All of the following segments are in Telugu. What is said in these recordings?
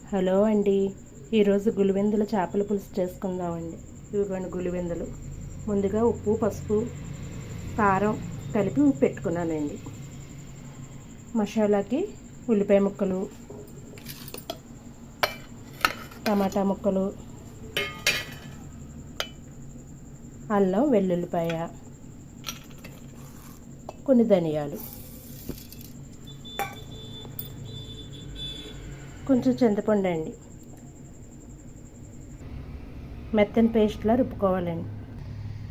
హలో అండి, ఈరోజు గులివెందుల చేపల పులుసు చేసుకుందామండి. ఇవిగోండి గులివెందులు. ముందుగా ఉప్పు, పసుపు, కారం కలిపి పెట్టుకున్నానండి. మసాలాకి ఉల్లిపాయ ముక్కలు, టమాటా ముక్కలు, అల్లం వెల్లుల్లిపాయ, కొన్ని ధనియాలు, కొంచెం చింతపండు అండి. మెత్తని పేస్ట్లా రుబ్బుకోవాలండి.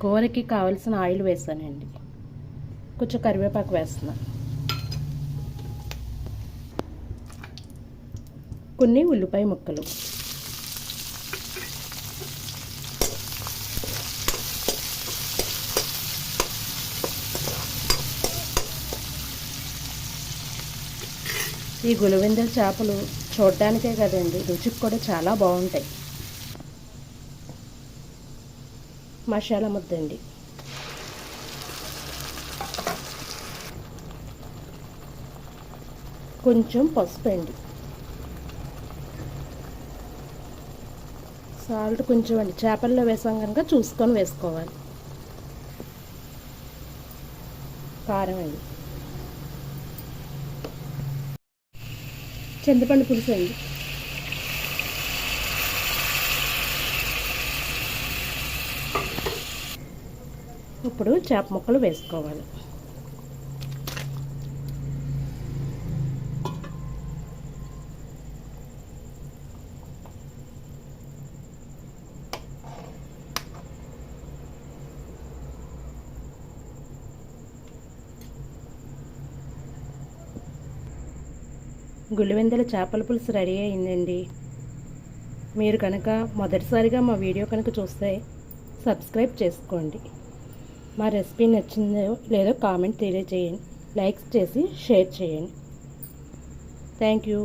కూరకి కావలసిన ఆయిల్ వేసానండి. కొంచెం కరివేపాకు వేస్తున్నా. కొన్ని ఉల్లిపాయ ముక్కలు, ఈ గులివెందుల చేపలు చూడడానికే కదండి, రుచికి కూడా చాలా బాగుంటాయి. మసాలా ముద్దండి. కొంచెం పసుపు అండి. సాల్ట్ కొంచెం అండి, చేపల్లో వేసాం కనుక చూసుకొని వేసుకోవాలి. కారం అండి. చింతపండు పులుసు అండి. ఇప్పుడు చేప ముక్కలు వేసుకోవాలి. గులివెందుల చేపల పులుసు రెడీ అయిందండి. మీరు కనుక మొదటిసారిగా మా వీడియో కనుక చూస్తే సబ్స్క్రైబ్ చేసుకోండి. మా రెసిపీ నచ్చిందో లేదో కామెంట్ తెలియజేయండి. లైక్స్ చేసి షేర్ చేయండి. Thank you.